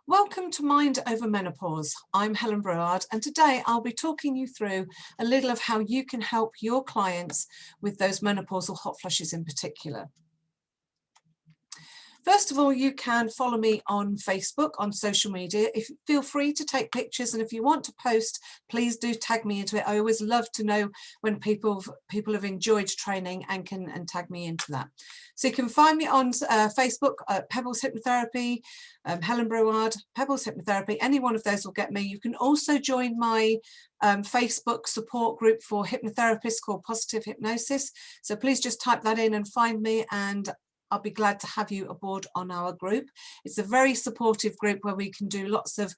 Welcome to Mind Over Menopause. I'm Helen Brewerard, and today I'll be talking you through a little of how you can help your clients with those menopausal hot flushes in particular. First of all, you can follow me on Facebook, on social media. Feel free to take pictures, and if you want to post, please do tag me into it. I always love to know when people have enjoyed training and can tag me into that. So you can find me on Facebook, Pebbles Hypnotherapy, Helen Brewerard, Pebbles Hypnotherapy. Any one of those will get me. You can also join my Facebook support group for hypnotherapists called Positive Hypnosis. So please just type that in and find me, and I'll be glad to have you aboard on our group. It's a very supportive group where we can do lots of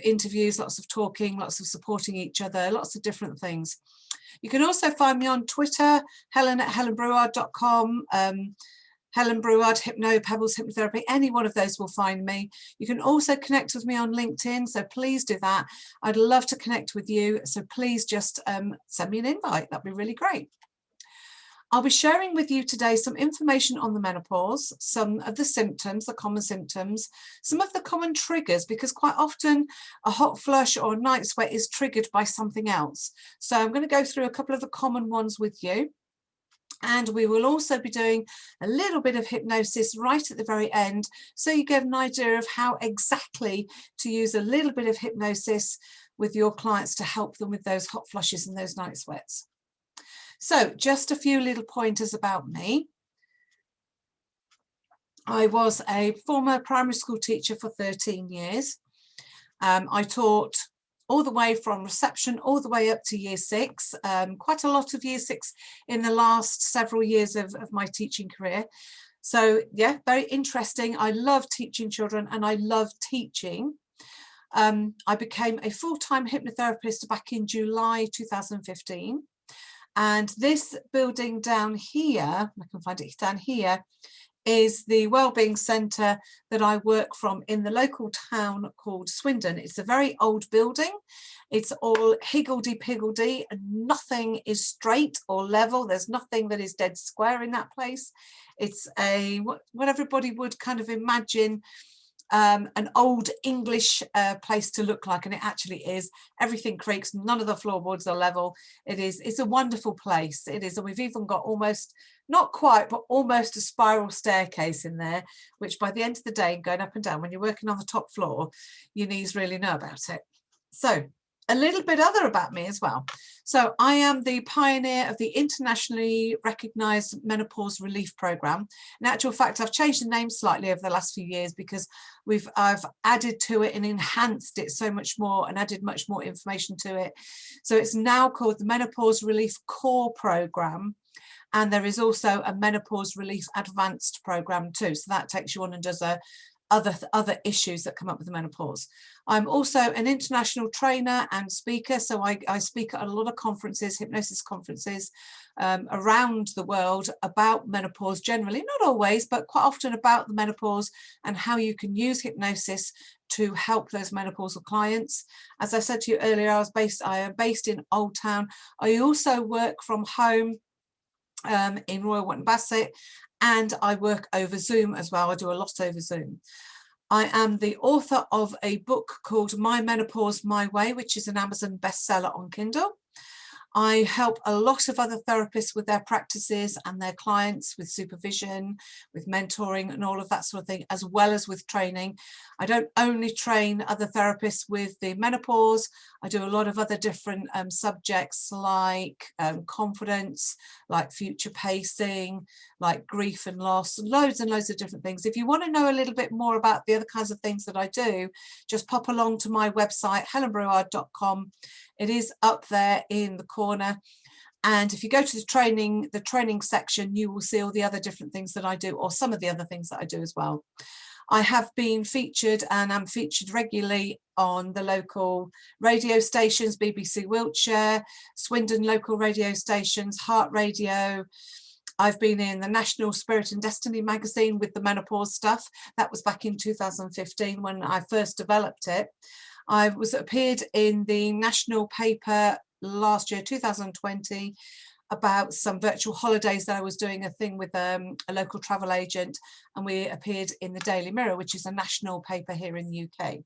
interviews, lots of talking, lots of supporting each other, lots of different things. You can also find me on Twitter, helen@helenbrewerard.com, Helen Brewerard, Hypno, Pebbles Hypnotherapy, any one of those will find me. You can also connect with me on LinkedIn, so please do that. I'd love to connect with you, so please just send me an invite. That'd be really great. I'll be sharing with you today some information on the menopause, some of the symptoms, the common symptoms, some of the common triggers, because quite often a hot flush or a night sweat is triggered by something else. So I'm going to go through a couple of the common ones with you. And we will also be doing a little bit of hypnosis right at the very end, so you get an idea of how exactly to use a little bit of hypnosis with your clients to help them with those hot flushes and those night sweats. So just a few little pointers about me. I was a former primary school teacher for 13 years. I taught all the way from reception all the way up to year 6, quite a lot of year 6 in the last several years of my teaching career. So yeah, very interesting. I love teaching children and I love teaching. I became a full-time hypnotherapist back in July 2015. And this building down here, I can find it down here, is the Wellbeing Centre that I work from in the local town called Swindon. It's a very old building. It's all higgledy-piggledy and nothing is straight or level. There's nothing that is dead square in that place. It's what everybody would kind of imagine an old English place to look like, and it actually is. Everything creaks, none of the floorboards are level. It's a wonderful place. It is, and we've even got almost, not quite, but almost a spiral staircase in there, which by the end of the day, going up and down, when you're working on the top floor, your knees really know about it. So a little bit other about me as well. So I am the pioneer of the internationally recognised menopause relief programme. In actual fact, I've changed the name slightly over the last few years because I've added to it and enhanced it so much more and added much more information to it. So it's now called the Menopause Relief Core Programme. And there is also a Menopause Relief Advanced Programme too. So that takes you on and does other issues that come up with the menopause. I'm also an international trainer and speaker, so I speak at a lot of conferences, hypnosis conferences around the world about menopause generally, not always, but quite often about the menopause and how you can use hypnosis to help those menopausal clients. As I said to you earlier, I am based in Old Town. I also work from home in Royal Wotton Bassett, and I work over Zoom as well. I do a lot over Zoom. I am the author of a book called My Menopause, My Way, which is an Amazon bestseller on Kindle. I help a lot of other therapists with their practices and their clients with supervision, with mentoring and all of that sort of thing, as well as with training. I don't only train other therapists with the menopause. I do a lot of other different subjects like confidence, like future pacing, like grief and loss, loads and loads of different things. If you want to know a little bit more about the other kinds of things that I do, just pop along to my website, helenbrewerard.com. It is up there in the corner, and if you go to the training section, you will see all the other different things that I do, or some of the other things that I do as well. I have been featured and am featured regularly on the local radio stations, BBC Wiltshire, Swindon local radio stations, Heart Radio. I've been in the National Spirit and Destiny magazine with the menopause stuff. That was back in 2015 when I first developed it. I appeared in the national paper last year, 2020, about some virtual holidays that I was doing a thing with a local travel agent, and we appeared in the Daily Mirror, which is a national paper here in the UK.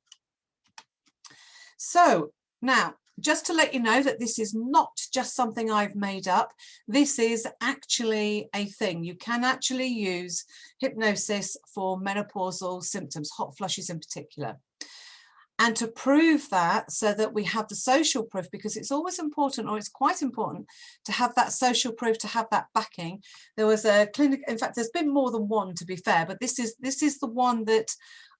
So now, just to let you know that this is not just something I've made up, this is actually a thing. You can actually use hypnosis for menopausal symptoms, hot flushes in particular. And to prove that, so that we have the social proof, because it's always important, or it's quite important, to have that social proof, to have that backing. There was a clinic, in fact, there's been more than one, to be fair, but this is the one that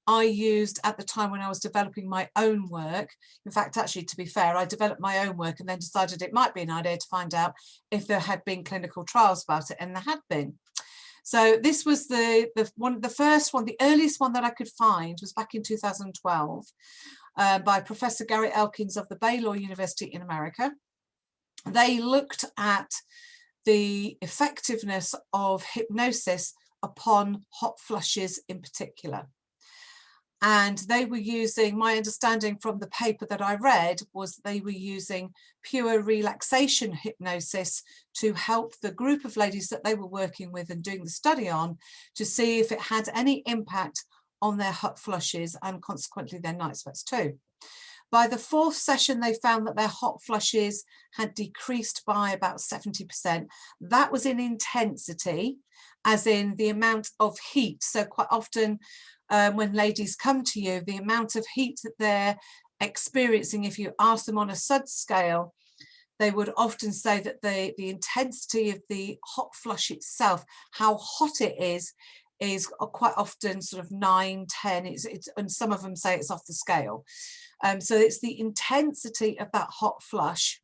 I used at the time when I was developing my own work. In fact, actually, to be fair, I developed my own work and then decided it might be an idea to find out if there had been clinical trials about it, and there had been. So this was the first one, the earliest one that I could find was back in 2012 by Professor Gary Elkins of the Baylor University in America. They looked at the effectiveness of hypnosis upon hot flushes in particular. And they were using, my understanding from the paper that I read was they were using pure relaxation hypnosis to help the group of ladies that they were working with and doing the study on, to see if it had any impact on their hot flushes and consequently their night sweats too. By the fourth session, they found that their hot flushes had decreased by about 70%. That was in intensity, as in the amount of heat. So quite often, when ladies come to you, the amount of heat that they're experiencing, if you ask them on a SUD scale, they would often say that the intensity of the hot flush itself, how hot it is quite often sort of 9, 10, and some of them say it's off the scale. So it's the intensity of that hot flush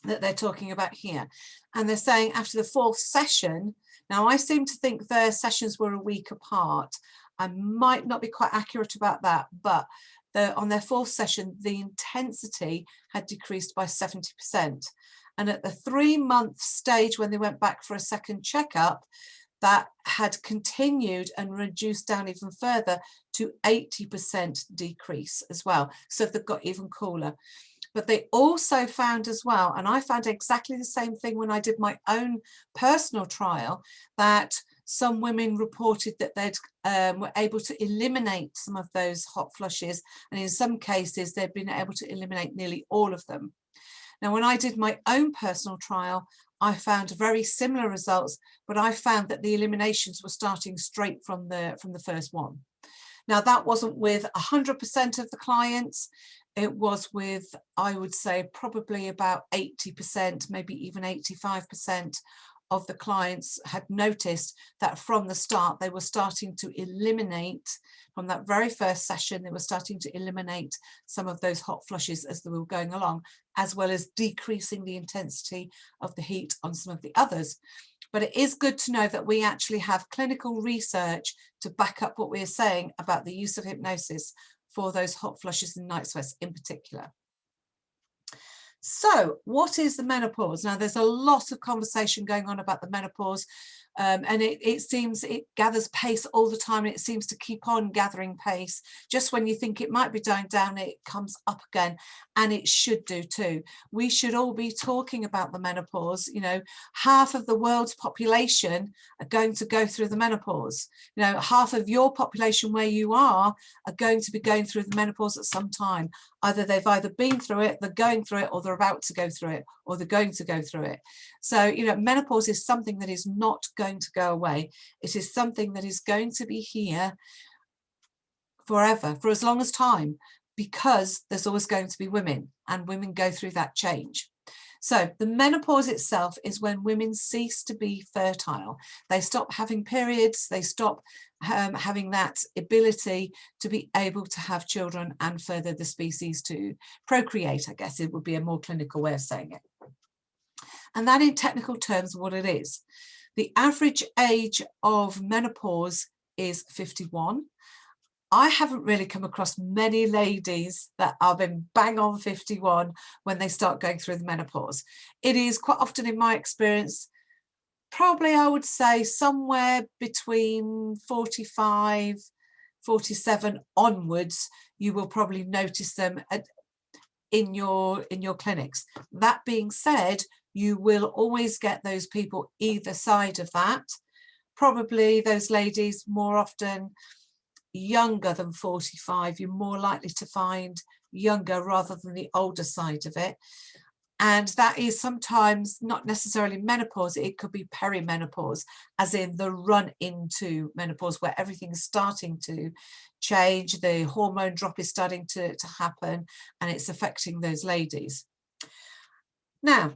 that they're talking about here. And they're saying after the fourth session, now I seem to think their sessions were a week apart. I might not be quite accurate about that, but on their fourth session, the intensity had decreased by 70%. And at the 3-month stage, when they went back for a second checkup, that had continued and reduced down even further to 80% decrease as well. So they've got even cooler. But they also found as well, and I found exactly the same thing when I did my own personal trial, that some women reported that they were able to eliminate some of those hot flushes, and in some cases they've been able to eliminate nearly all of them. Now, when I did my own personal trial, I found very similar results, but I found that the eliminations were starting straight from the first one. Now, that wasn't with 100% of the clients. It was with, I would say, probably about 80%, maybe even 85% of the clients had noticed that from the start they were starting to eliminate, from that very first session, they were starting to eliminate some of those hot flushes as they were going along, as well as decreasing the intensity of the heat on some of the others. But it is good to know that we actually have clinical research to back up what we're saying about the use of hypnosis for those hot flushes and night sweats in particular. So what is the menopause? Now, there's a lot of conversation going on about the menopause, and it seems it gathers pace all the time, and it seems to keep on gathering pace. Just when you think it might be dying down, it comes up again, and it should do too. We should all be talking about the menopause. You know, half of the world's population are going to go through the menopause. You know, half of your population where you are going to be going through the menopause at some time. Either they've been through it, they're going through it, or they're about to go through it, or they're going to go through it. So, you know, menopause is something that is not going to go away. It is something that is going to be here forever, for as long as time, because there's always going to be women, and women go through that change. So the menopause itself is when women cease to be fertile. They stop having periods, they stop having that ability to be able to have children and further the species to procreate, I guess it would be a more clinical way of saying it. And that in technical terms, what it is. The average age of menopause is 51. I haven't really come across many ladies that are been bang on 51 when they start going through the menopause. It is quite often, in my experience, probably I would say somewhere between 45, 47 onwards, you will probably notice them in your clinics. That being said, you will always get those people either side of that. Probably those ladies more often younger than 45, you're more likely to find younger rather than the older side of it. And that is sometimes not necessarily menopause, it could be perimenopause, as in the run into menopause, where everything is starting to change, the hormone drop is starting to happen, and it's affecting those ladies. Now,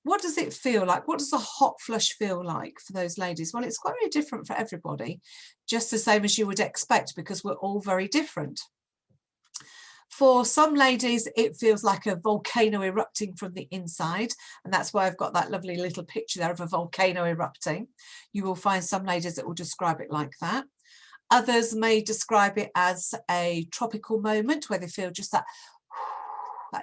what does it feel like? What does a hot flush feel like for those ladies? Well, it's quite very different for everybody, just the same as you would expect, because we're all very different. For some ladies, it feels like a volcano erupting from the inside, and that's why I've got that lovely little picture there of a volcano erupting. You will find some ladies that will describe it like that. Others may describe it as a tropical moment where they feel just that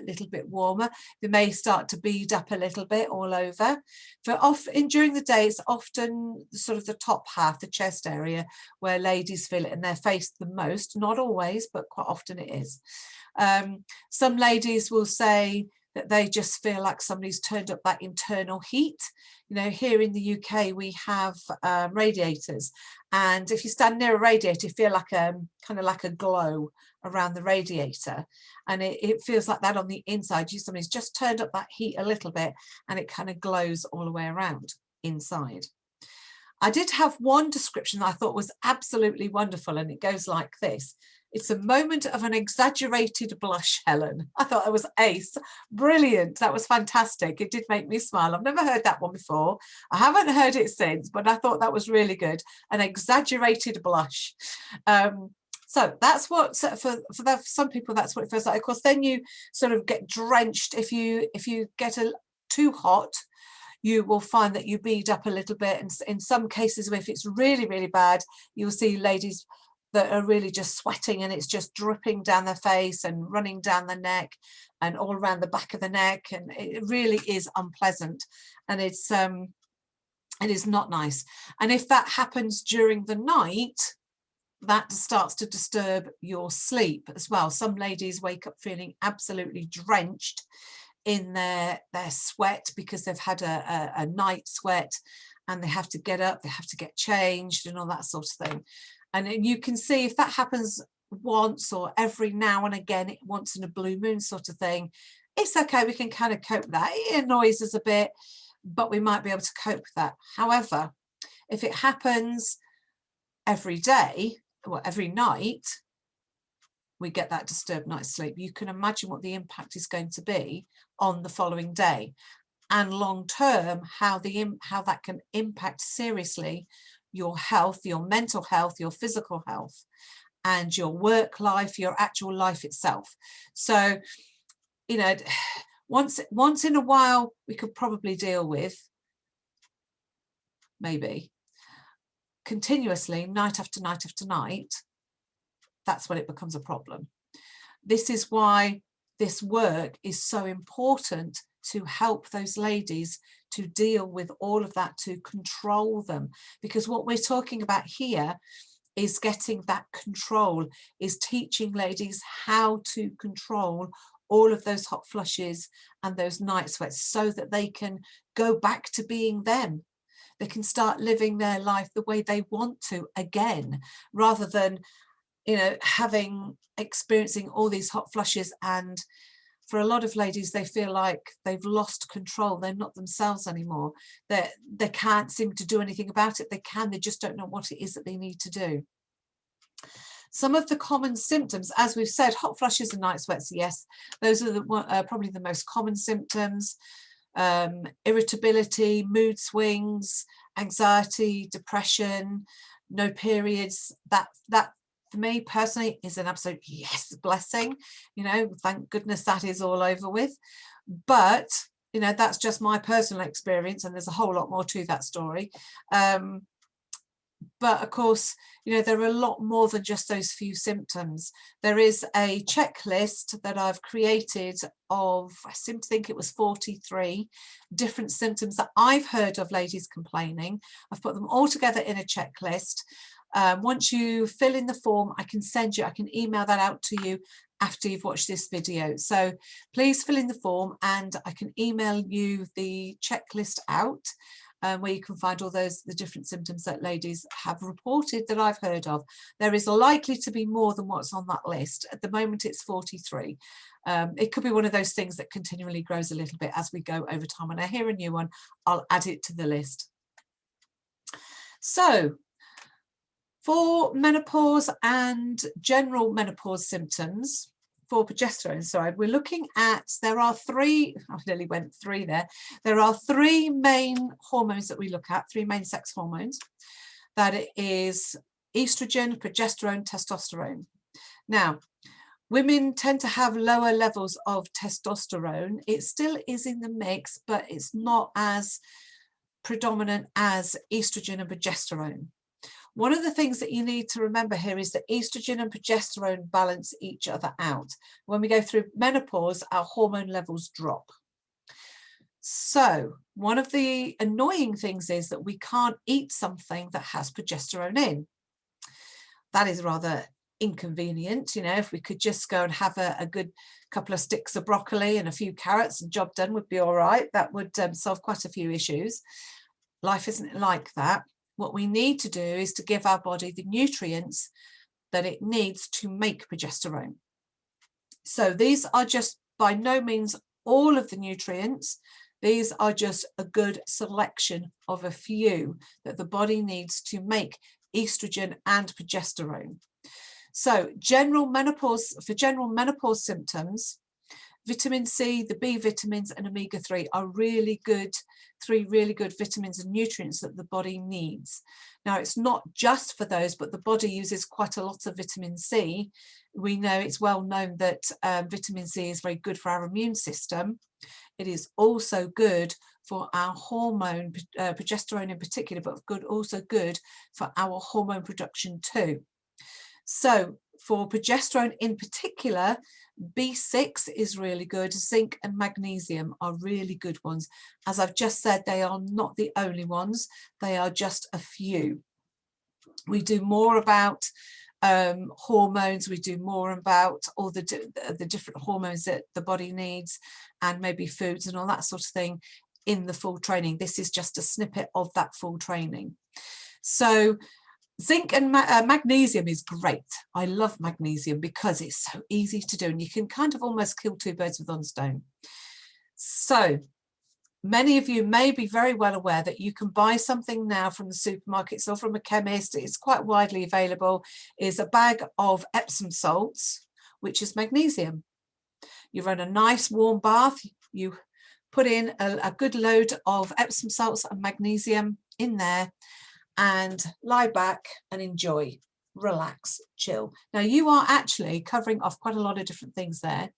little bit warmer. They may start to bead up a little bit all over. During the day, it's often sort of the top half, the chest area, where ladies feel it in their face the most. Not always, but quite often it is. Some ladies will say that they just feel like somebody's turned up that internal heat. You know, here in the UK, we have radiators, and if you stand near a radiator, you feel like kind of like a glow around the radiator, and it feels like that on the inside. Somebody's just turned up that heat a little bit, and it kind of glows all the way around inside. I did have one description that I thought was absolutely wonderful, and it goes like this. It's a moment of an exaggerated blush, Helen. I thought that was ace. Brilliant. That was fantastic. It did make me smile. I've never heard that one before. I haven't heard it since, but I thought that was really good. An exaggerated blush. So that's what, for some people, that's what it feels like. Of course, then you sort of get drenched. If you get too hot, you will find that you bead up a little bit. And in some cases, if it's really, really bad, you'll see ladies that are really just sweating, and it's just dripping down their face and running down the neck and all around the back of the neck. And it really is unpleasant. And it is not nice. And if that happens during the night, that starts to disturb your sleep as well. Some ladies wake up feeling absolutely drenched in their sweat because they've had a night sweat, and they have to get up, they have to get changed and all that sort of thing. And you can see if that happens once or every now and again, once in a blue moon sort of thing, it's okay, we can kind of cope with that. It annoys us a bit, but we might be able to cope with that. However, if it happens every day or every night, we get that disturbed night's sleep. You can imagine what the impact is going to be on the following day, and long term, how that can impact seriously your health, your mental health, your physical health, and your work life, your actual life itself. So, you know, once in a while we could probably deal with, maybe. Continuously, night after night after night, that's when it becomes a problem. This is why this work is so important, to help those ladies to deal with all of that, to control them. Because what we're talking about here is getting that control, is teaching ladies how to control all of those hot flushes and those night sweats, so that they can go back to being them. They can start living their life the way they want to again, rather than, you know, experiencing all these hot flushes. And for a lot of ladies, they feel like they've lost control. They're not themselves anymore. They can't seem to do anything about it. They just don't know what it is that they need to do. Some of the common symptoms, as we've said, hot flushes and night sweats, yes, those are probably the most common symptoms. Irritability, mood swings, anxiety, depression, no periods, that for me personally is an absolute yes, blessing. You know, thank goodness that is all over with. But, you know, that's just my personal experience, and there's a whole lot more to that story. But of course, you know, there are a lot more than just those few symptoms. There is a checklist that I've created of, I seem to think it was 43 different symptoms that I've heard of ladies complaining. I've put them all together in a checklist. Once you fill in the form, I can email that out to you after you've watched this video. So please fill in the form and I can email you the checklist out where you can find all the different symptoms that ladies have reported that I've heard of. There is likely to be more than what's on that list. At the moment it's 43. It could be one of those things that continually grows a little bit as we go over time. When I hear a new one, I'll add it to the list. So for menopause and general menopause symptoms, for progesterone, sorry, we're looking at, there are three, I nearly went three there. There are three main hormones that we look at, three main sex hormones. That it is estrogen, progesterone, testosterone. Now, women tend to have lower levels of testosterone. It still is in the mix, but it's not as predominant as estrogen and progesterone. One of the things that you need to remember here is that estrogen and progesterone balance each other out. When we go through menopause, our hormone levels drop. So one of the annoying things is that we can't eat something that has progesterone in. That is rather inconvenient. You know, if we could just go and have a good couple of sticks of broccoli and a few carrots and job done would be all right. That would solve quite a few issues. Life isn't like that. What we need to do is to give our body the nutrients that it needs to make progesterone. So these are just by no means all of the nutrients. These are just a good selection of a few that the body needs to make estrogen and progesterone. So for general menopause symptoms, vitamin C, the B vitamins and omega-3 are really good, three really good vitamins and nutrients that the body needs. Now, it's not just for those, but the body uses quite a lot of vitamin C. We know, it's well known that vitamin C is very good for our immune system. It is also good for our hormone, progesterone in particular, but also good for our hormone production too. So for progesterone in particular, B6 is really good. Zinc and magnesium are really good ones. As I've just said, they are not the only ones. They are just a few. We do more about hormones. We do more about all the different hormones that the body needs and maybe foods and all that sort of thing in the full training. This is just a snippet of that full training. So zinc and magnesium is great. I love magnesium because it's so easy to do and you can kind of almost kill two birds with one stone. So many of you may be very well aware that you can buy something now from the supermarkets or from a chemist. It's quite widely available. Is a bag of Epsom salts, which is magnesium. You run a nice warm bath. You put in a good load of Epsom salts and magnesium in there and lie back and enjoy, relax, chill. Now you are actually covering off quite a lot of different things there.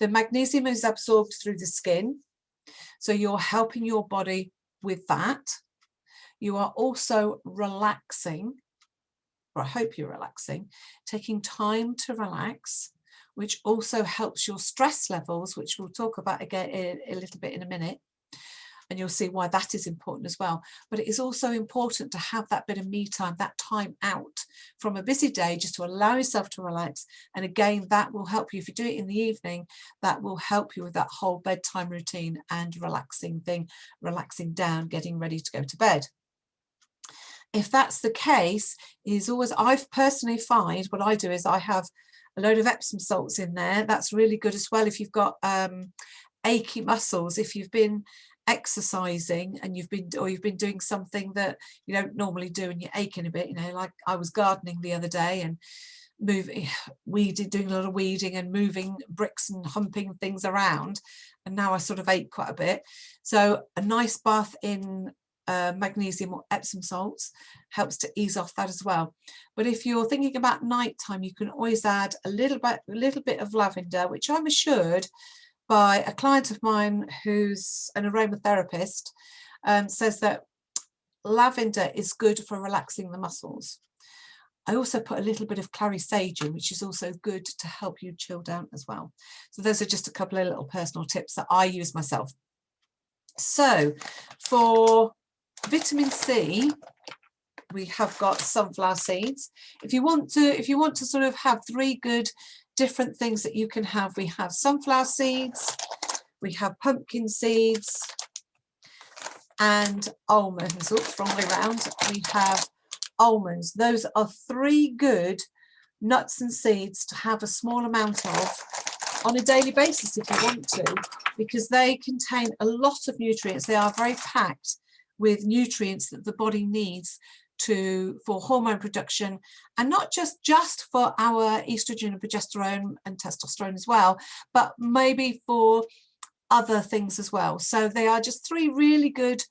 The magnesium is absorbed through the skin, so you're helping your body with that. You are also relaxing, or I hope you're relaxing, taking time to relax, which also helps your stress levels, which we'll talk about again a little bit in a minute. And you'll see why that is important as well. But it is also important to have that bit of me time, that time out from a busy day, just to allow yourself to relax. And again, that will help you. If you do it in the evening, that will help you with that whole bedtime routine and relaxing thing, relaxing down, getting ready to go to bed. If that's the case, is always, I've personally find what I do is I have a load of Epsom salts in there. That's really good as well if you've got achy muscles, if you've been exercising and you've been doing something that you don't normally do and you're aching a bit, you know, like I was gardening the other day and doing a lot of weeding and moving bricks and humping things around, and now I sort of ache quite a bit. So a nice bath in magnesium or Epsom salts helps to ease off that as well. But if you're thinking about nighttime, you can always add a little bit of lavender, which I'm assured by a client of mine who's an aromatherapist, says that lavender is good for relaxing the muscles. I also put a little bit of clary sage in, which is also good to help you chill down as well. So those are just a couple of little personal tips that I use myself. So for vitamin C, we have got sunflower seeds. If you want to sort of have three good different things that you can have. We have sunflower seeds, we have pumpkin seeds, and almonds. Oops, wrong way around. We have almonds. Those are 3 good nuts and seeds to have a small amount of on a daily basis if you want to, because they contain a lot of nutrients. They are very packed with nutrients that the body needs for hormone production, and not just for our estrogen and progesterone and testosterone as well, but maybe for other things as well. So they are just 3 really good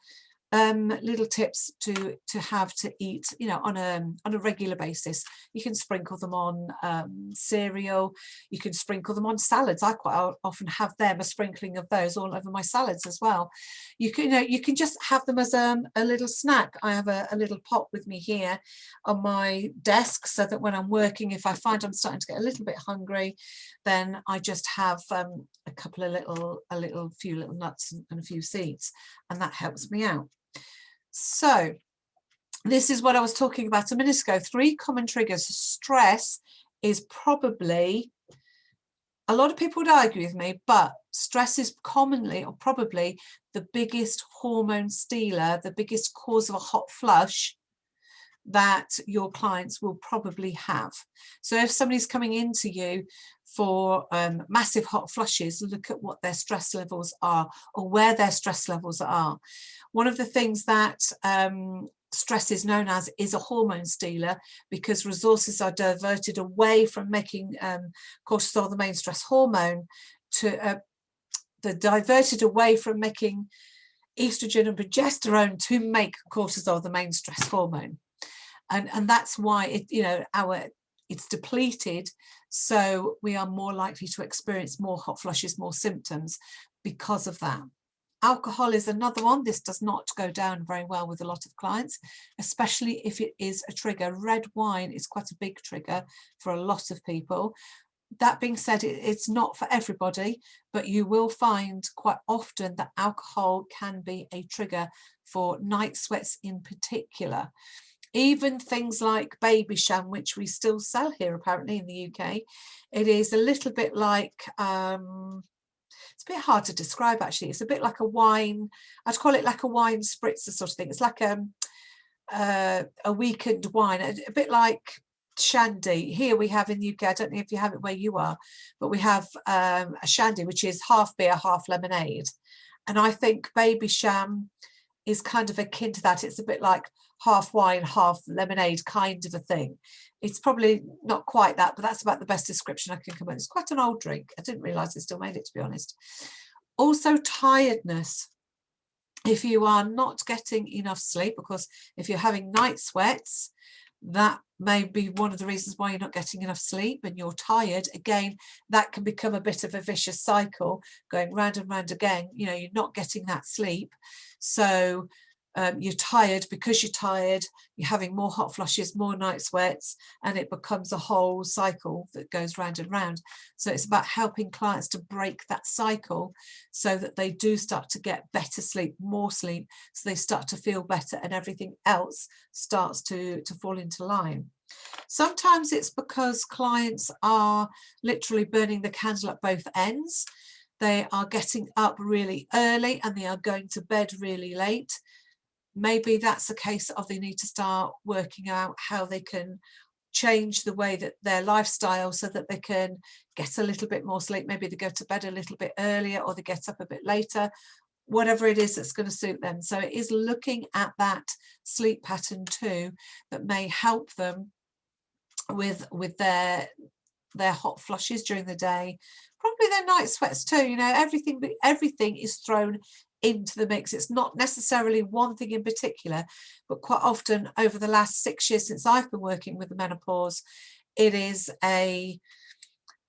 little tips to have to eat, you know, on a regular basis. You can sprinkle them on cereal, you can sprinkle them on salads. I quite often have them, a sprinkling of those all over my salads as well. You can, you know, you can just have them as a little snack. I have a little pot with me here on my desk, so that when I'm working, if I find I'm starting to get a little bit hungry, then I just have a few little nuts and a few seeds, and that helps me out. So this is what I was talking about a minute ago. 3 common triggers. Stress is probably, a lot of people would argue with me, but stress is commonly or probably the biggest hormone stealer, the biggest cause of a hot flush that your clients will probably have. So if somebody's coming into you for massive hot flushes, look at what their stress levels are, or where their stress levels are. One of the things that stress is known as is a hormone stealer, because resources are diverted away from making cortisol, the main stress hormone, to they're diverted away from making estrogen and progesterone to make cortisol, the main stress hormone. And that's why it, you know, it's depleted, so we are more likely to experience more hot flushes, more symptoms because of that. Alcohol is another one. This does not go down very well with a lot of clients, especially if it is a trigger. Red wine is quite a big trigger for a lot of people. That being said, it's not for everybody, but you will find quite often that alcohol can be a trigger for night sweats in particular. Even things like baby sham, which we still sell here apparently in the UK, it is a little bit like, it's a bit hard to describe actually. It's a bit like a wine, I'd call it like a wine spritzer sort of thing. It's like a weakened wine, a bit like shandy. Here we have in the UK, I don't know if you have it where you are, but we have a shandy which is half beer, half lemonade. And I think baby sham is kind of akin to that. It's a bit like half wine, half lemonade kind of a thing. It's probably not quite that, but that's about the best description I can come up with. It's quite an old drink. I didn't realise they still made it, to be honest. Also, tiredness. If you are not getting enough sleep, because if you're having night sweats, that may be one of the reasons why you're not getting enough sleep and you're tired. Again, that can become a bit of a vicious cycle, going round and round again. You know, you're not getting that sleep, so you're tired. Because you're tired, you're having more hot flushes, more night sweats, and it becomes a whole cycle that goes round and round. So it's about helping clients to break that cycle so that they do start to get better sleep, more sleep, so they start to feel better and everything else starts to fall into line. Sometimes it's because clients are literally burning the candle at both ends. They are getting up really early and they are going to bed really late. Maybe that's a case of they need to start working out how they can change the way that their lifestyle so that they can get a little bit more sleep. Maybe they go to bed a little bit earlier, or they get up a bit later, whatever it is that's going to suit them. So it is looking at that sleep pattern too that may help them with their hot flushes during the day, probably their night sweats too. You know, everything is thrown into the mix. It's not necessarily one thing in particular, but quite often over the last 6 years since I've been working with the menopause, it is a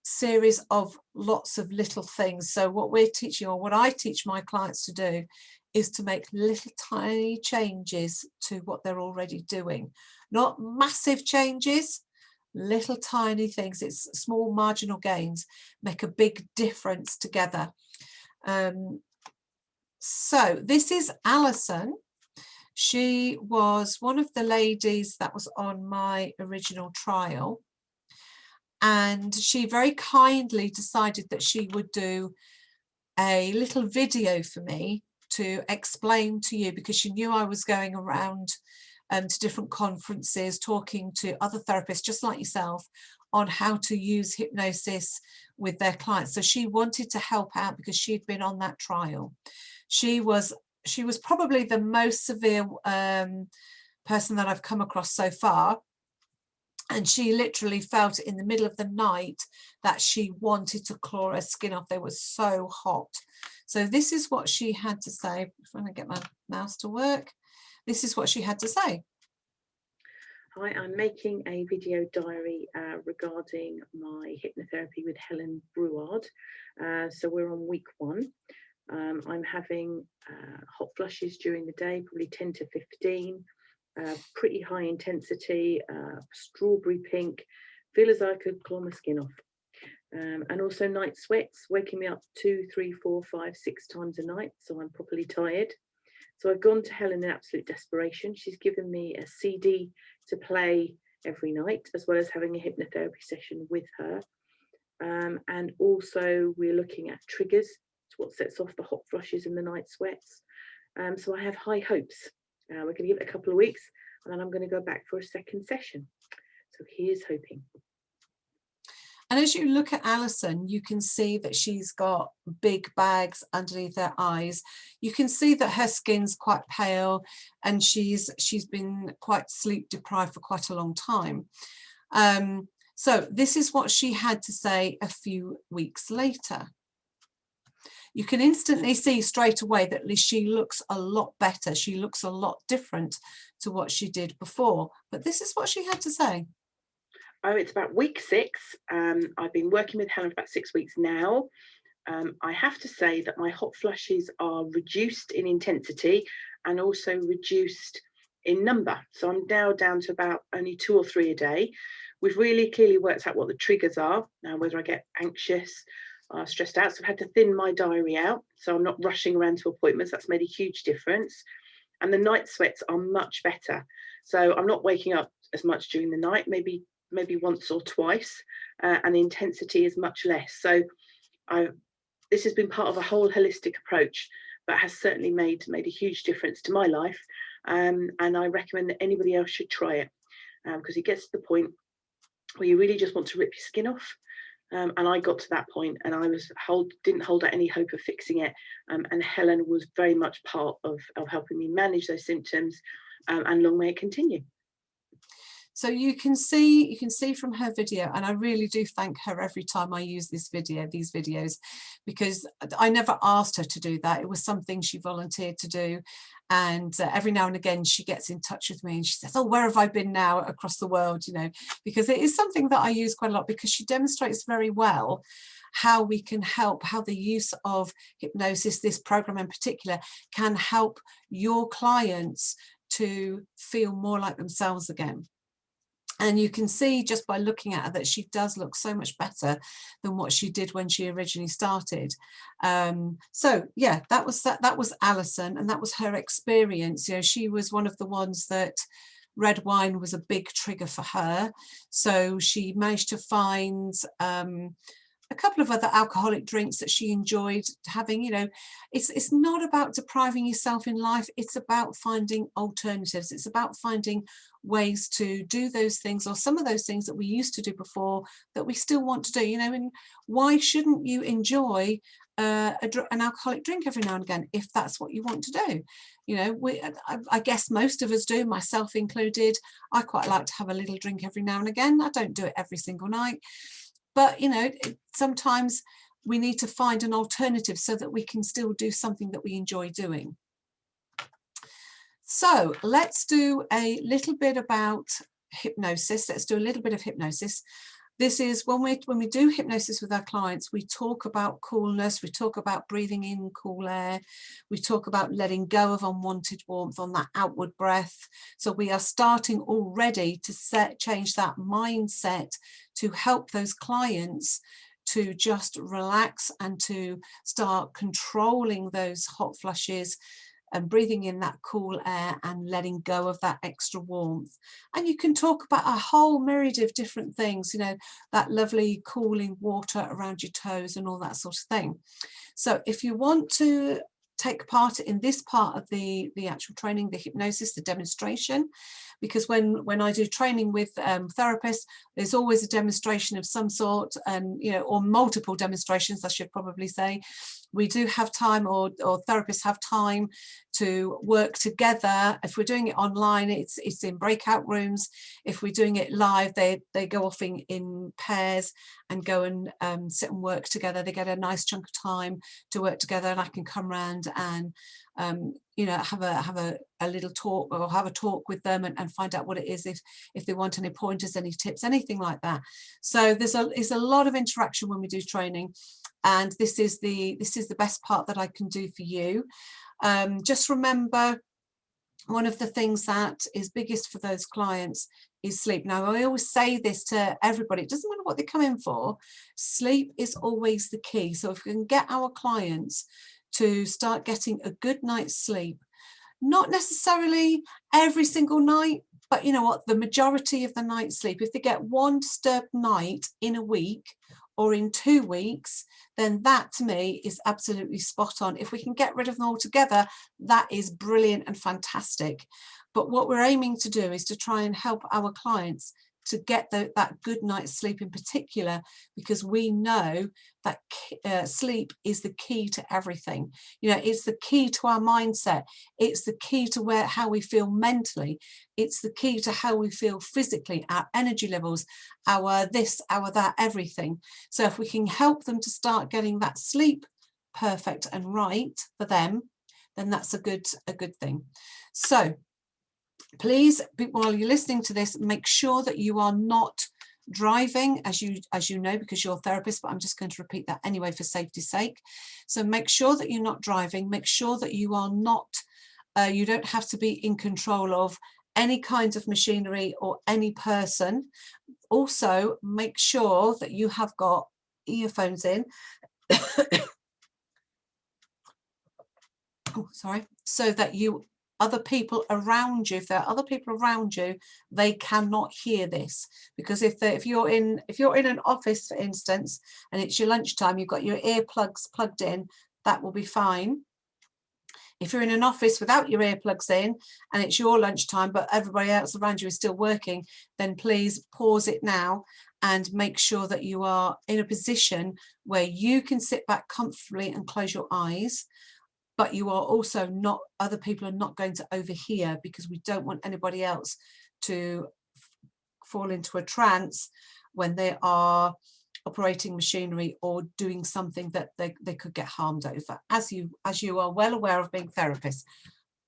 series of lots of little things. So what we're teaching, or what I teach my clients to do, is to make little tiny changes to what they're already doing. Not massive changes, little tiny things. It's small marginal gains make a big difference together. So this is Alison. She was one of the ladies that was on my original trial, And she very kindly decided that she would do a little video for me to explain to you, because she knew I was going around to different conferences talking to other therapists just like yourself on how to use hypnosis with their clients. So she wanted to help out because she'd been on that trial. She was probably the most severe person that I've come across so far. And she literally felt in the middle of the night that she wanted to claw her skin off. They were so hot. So this is what she had to say. If I get my mouse to work, this is what she had to say. Hi, I'm making a video diary regarding my hypnotherapy with Helen Brouard. So we're on week 1. I'm having hot flushes during the day, probably 10 to 15. Pretty high intensity, strawberry pink, feel as I could claw my skin off. And also night sweats, waking me up 2, 3, 4, 5, 6 times a night, so I'm properly tired. So I've gone to Helen in absolute desperation. She's given me a CD to play every night, as well as having a hypnotherapy session with her. And also we're looking at triggers, to what sets off the hot flushes and the night sweats. So I have high hopes. We're going to give it a couple of weeks, and then I'm going to go back for a second session. So here's hoping. And as you look at Alison, you can see that she's got big bags underneath her eyes. You can see that her skin's quite pale, and she's been quite sleep deprived for quite a long time. So this is what she had to say a few weeks later. You can instantly see straight away that she looks a lot better. She looks a lot different to what she did before. But this is what she had to say. Oh, it's about week 6. I've been working with Helen for about 6 weeks now. I have to say that my hot flushes are reduced in intensity and also reduced in number. So I'm now down to about only 2 or 3 a day. We've really clearly worked out what the triggers are, whether I get anxious, stressed out. So I've had to thin my diary out, so I'm not rushing around to appointments. That's made a huge difference. And the night sweats are much better. So I'm not waking up as much during the night, maybe once or twice, and the intensity is much less. So this has been part of a whole holistic approach, but has certainly made a huge difference to my life. And I recommend that anybody else should try it, because it gets to the point where you really just want to rip your skin off. And I got to that point, and I didn't hold out any hope of fixing it. And Helen was very much part of helping me manage those symptoms, and long may it continue. So you can see from her video, and I really do thank her every time I use these videos, because I never asked her to do that. It was something she volunteered to do. And every now and again she gets in touch with me and she says, oh, where have I been now across the world, because it is something that I use quite a lot, because she demonstrates very well how we can help, how the use of hypnosis, this program in particular, can help your clients to feel more like themselves again. And you can see just by looking at her that she does look so much better than what she did when she originally started. So yeah, that was Alison, and that was her experience. She was one of the ones that red wine was a big trigger for her. So she managed to find a couple of other alcoholic drinks that she enjoyed having. It's not about depriving yourself in life, it's about finding alternatives. It's about finding ways to do those things, or some of those things that we used to do before that we still want to do. And why shouldn't you enjoy an alcoholic drink every now and again if that's what you want to do? I guess most of us do, myself included. I quite like to have a little drink every now and again. I don't do it every single night. But, sometimes we need to find an alternative so that we can still do something that we enjoy doing. So let's do a little bit about hypnosis. Let's do a little bit of hypnosis. This is when we do hypnosis with our clients, we talk about coolness, we talk about breathing in cool air, we talk about letting go of unwanted warmth on that outward breath. So we are starting already to change that mindset to help those clients to just relax and to start controlling those hot flushes and breathing in that cool air and letting go of that extra warmth. And you can talk about a whole myriad of different things, you know, that lovely cooling water around your toes and all that sort of thing. So if you want to take part in this part of the actual training, the hypnosis, the demonstration, because when I do training with therapists, there's always a demonstration of some sort, and you know, or multiple demonstrations, I should probably say. We do have time, or therapists have time to work together. If we're doing it online, it's in breakout rooms. If we're doing it live, they go off in pairs and go and sit and work together. They get a nice chunk of time to work together, and I can come around and you know, have a little talk, or have a talk with them and find out what it is, if they want any pointers, any tips, anything like that. So there's a lot of interaction when we do training, and this is the best part that I can do for you. Just remember, one of the things that is biggest for those clients is sleep. Now, I always say this to everybody, it doesn't matter what they come in for, sleep is always the key. So if we can get our clients to start getting a good night's sleep, not necessarily every single night, but you know what, the majority of the night's sleep, if they get one disturbed night in a week or in 2 weeks, then that to me is absolutely spot on. If we can get rid of them altogether, that is brilliant and fantastic. But what we're aiming to do is to try and help our clients to get that good night's sleep in particular, because we know that sleep is the key to everything. You know, it's the key to our mindset. It's the key to how we feel mentally. It's the key to how we feel physically, our energy levels, our this, our that, everything. So if we can help them to start getting that sleep perfect and right for them, then that's a good thing. So please, while you're listening to this, make sure that you are not driving, as you know, because you're a therapist, but I'm just going to repeat that anyway for safety's sake. So make sure that you're not driving, make sure that you are not, you don't have to be in control of any kinds of machinery or any person. Also, make sure that you have got earphones in. Oh, sorry, so that other people around you, if there are other people around you, they cannot hear this. Because if you're in an office, for instance, and it's your lunchtime, you've got your earplugs plugged in, that will be fine. If you're in an office without your earplugs in and it's your lunchtime, but everybody else around you is still working, then please pause it now and make sure that you are in a position where you can sit back comfortably and close your eyes. But you are also not, other people are not going to overhear, because we don't want anybody else to fall into a trance when they are operating machinery or doing something that they could get harmed over, as you are well aware of being therapists.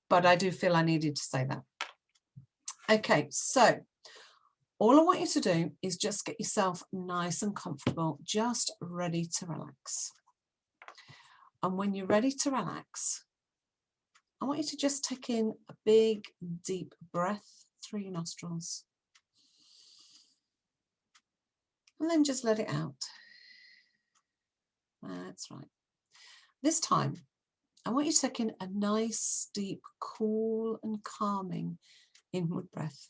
But I do feel I needed to say that. Okay, so all I want you to do is just get yourself nice and comfortable, just ready to relax. And when you're ready to relax, I want you to just take in a big, deep breath through your nostrils. And then just let it out. That's right. This time, I want you to take in a nice, deep, cool and calming inward breath.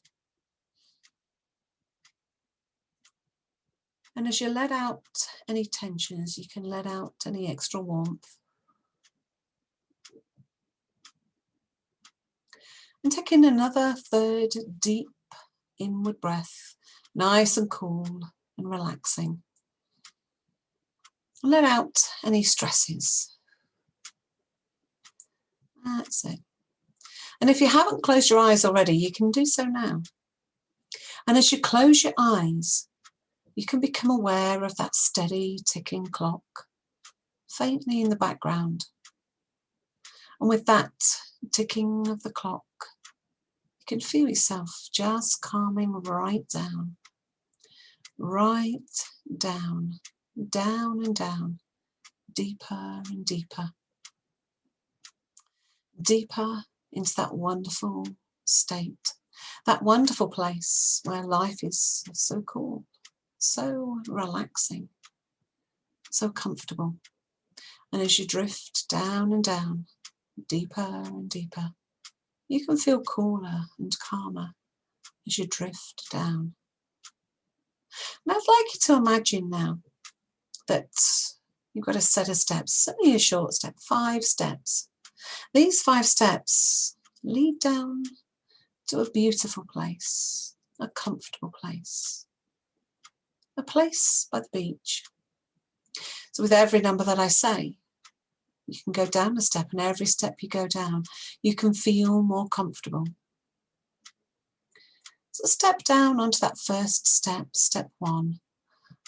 And as you let out any tensions, you can let out any extra warmth. And take in another third deep inward breath, nice and cool and relaxing. Let out any stresses. That's it. And if you haven't closed your eyes already, you can do so now. And as you close your eyes, you can become aware of that steady ticking clock, faintly in the background. And with that ticking of the clock, you can feel yourself just calming right down, down and down, deeper and deeper, deeper into that wonderful state, that wonderful place where life is so cool, so relaxing, so comfortable. And as you drift down and down, deeper and deeper. You can feel cooler and calmer as you drift down. And I'd like you to imagine now that you've got a set of steps, only a short step, 5 steps. These 5 steps lead down to a beautiful place, a comfortable place, a place by the beach. So with every number that I say, you can go down a step, and every step you go down, you can feel more comfortable. So step down onto that first step, step 1,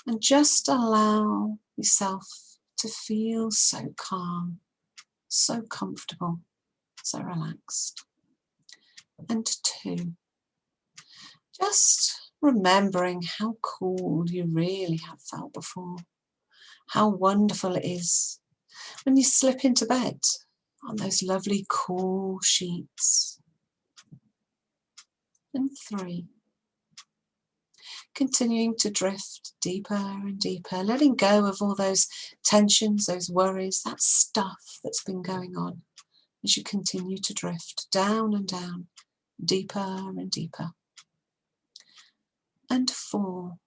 and just allow yourself to feel so calm, so comfortable, so relaxed. And 2, just remembering how cool you really have felt before, how wonderful it is when you slip into bed on those lovely cool sheets. And 3, continuing to drift deeper and deeper, letting go of all those tensions, those worries, that stuff that's been going on as you continue to drift down and down, deeper and deeper. And 4,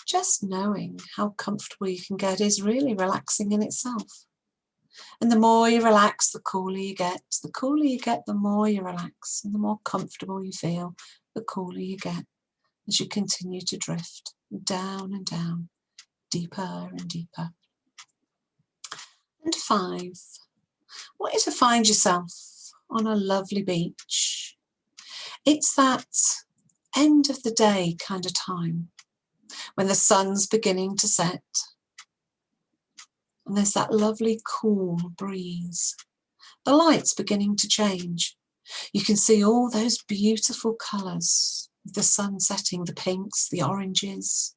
just knowing how comfortable you can get is really relaxing in itself. And the more you relax, the cooler you get. The cooler you get, the more you relax, and the more comfortable you feel, the cooler you get as you continue to drift down and down, deeper and deeper. And 5, I want you to find yourself on a lovely beach. It's that end of the day kind of time when the sun's beginning to set, and there's that lovely cool breeze. The light's beginning to change. You can see all those beautiful colours of the sun setting, the pinks, the oranges,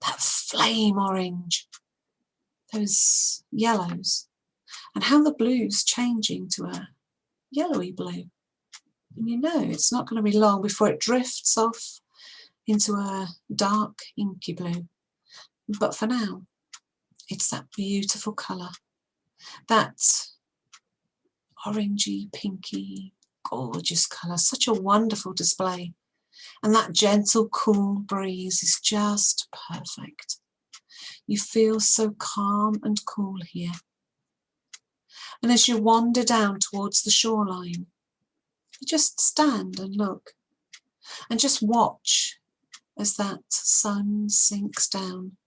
that flame orange, those yellows, and how the blue's changing to a yellowy blue. And you know it's not going to be long before it drifts off into a dark inky blue. But for now, it's that beautiful colour, that orangey, pinky, gorgeous colour, such a wonderful display. And that gentle, cool breeze is just perfect. You feel so calm and cool here. And as you wander down towards the shoreline, you just stand and look and just watch as that sun sinks down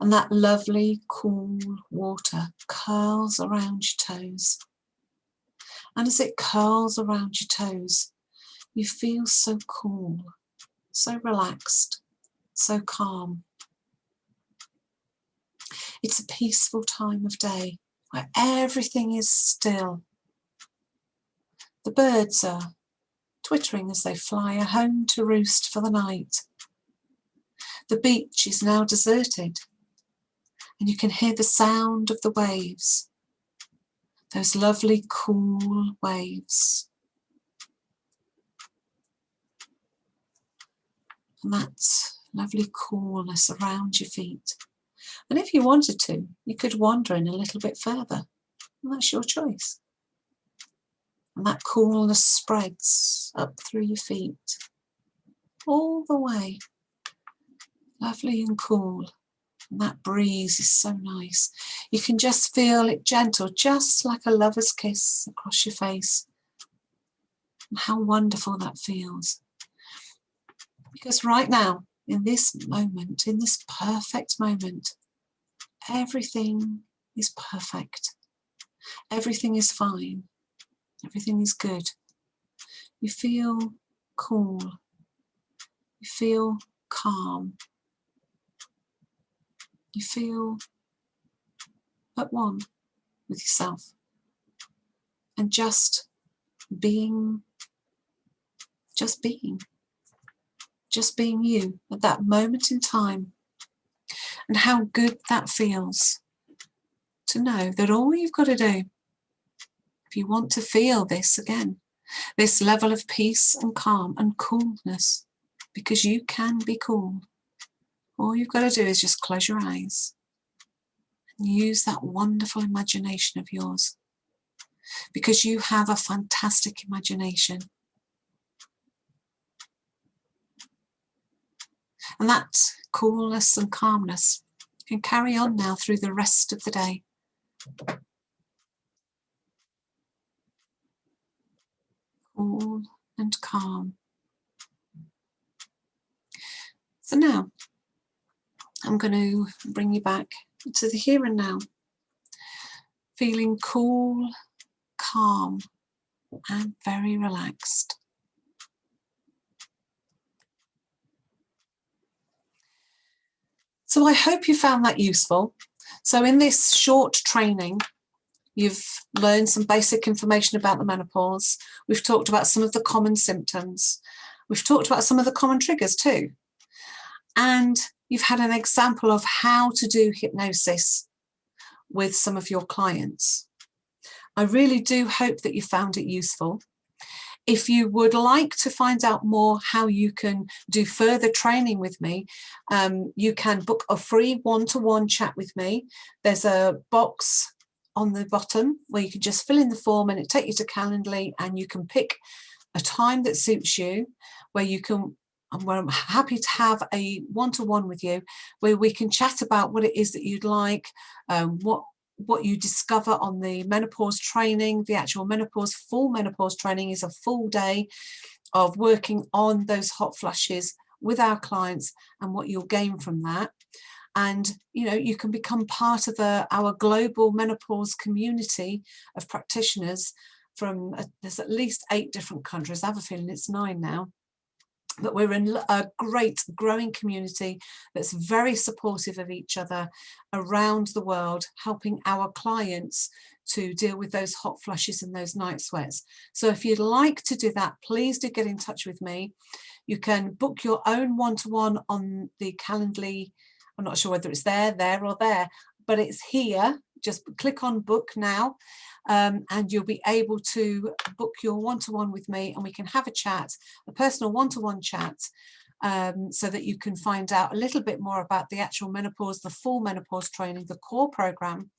and that lovely cool water curls around your toes. And as it curls around your toes, you feel so cool, so relaxed, so calm. It's a peaceful time of day where everything is still. The birds are twittering as they fly home to roost for the night. The beach is now deserted, and you can hear the sound of the waves, those lovely cool waves. And that lovely coolness around your feet. And if you wanted to, you could wander in a little bit further, and that's your choice. And that coolness spreads up through your feet, all the way, lovely and cool. And that breeze is so nice. You can just feel it gentle, just like a lover's kiss across your face. And how wonderful that feels. Because right now, in this moment, in this perfect moment, everything is perfect. Everything is fine. Everything is good. You feel cool. You feel calm. You feel at one with yourself. And just being you at that moment in time. And how good that feels to know that all you've got to do, if you want to feel this again, this level of peace and calm and coolness, because you can be cool, all you've got to do is just close your eyes Use that wonderful imagination of yours, because you have a fantastic imagination. And that coolness and calmness can carry on now through the rest of the day. Cool and calm. So now I'm going to bring you back to the here and now, feeling cool, calm, and very relaxed. So I hope you found that useful. So in this short training, you've learned some basic information about the menopause. We've talked about some of the common symptoms. We've talked about some of the common triggers too. And you've had an example of how to do hypnosis with some of your clients. I really do hope that you found it useful. If you would like to find out more how you can do further training with me, you can book a free one-to-one chat with me. There's a box on the bottom where you can just fill in the form and it takes you to Calendly, and you can pick a time that suits you, where I'm happy to have a one-to-one with you, where we can chat about what it is that you'd like, what you discover on the menopause training. The actual full menopause training is a full day of working on those hot flushes with our clients and what you'll gain from that. And you can become part of our global menopause community of practitioners from there's at least 8 different countries. I have a feeling it's 9 now. But we're in a great growing community that's very supportive of each other around the world, helping our clients to deal with those hot flushes and those night sweats. So if you'd like to do that, please do get in touch with me. You can book your own one-to-one on the Calendly. I'm not sure whether it's there or there, but it's here. Just click on book now. And you'll be able to book your one-to-one with me, and we can have a chat, a personal one-to-one chat, so that you can find out a little bit more about the actual menopause, the full menopause training, the core program,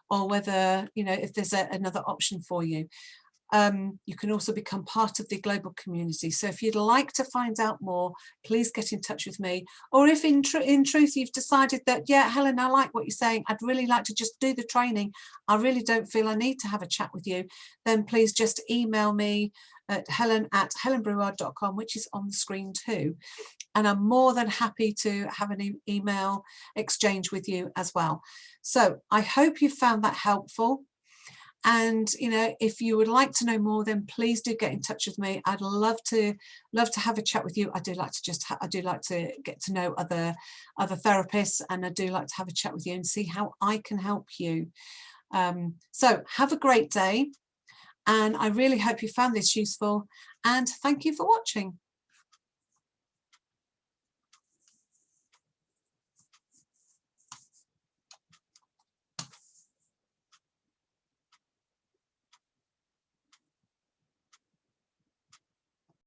or whether, if there's another option for you. You can also become part of the global community. So if you'd like to find out more, please get in touch with me. Or if in truth you've decided that, yeah, Helen, I like what you're saying, I'd really like to just do the training, I really don't feel I need to have a chat with you, then please just email me at helen@helenbrouard.com, which is on the screen too. And I'm more than happy to have an email exchange with you as well. So I hope you found that helpful. And if you would like to know more, then please do get in touch with me. I'd love to have a chat with you. I do like to get to know other therapists, and I do like to have a chat with you and see how I can help you. So have a great day, and I really hope you found this useful, and thank you for watching.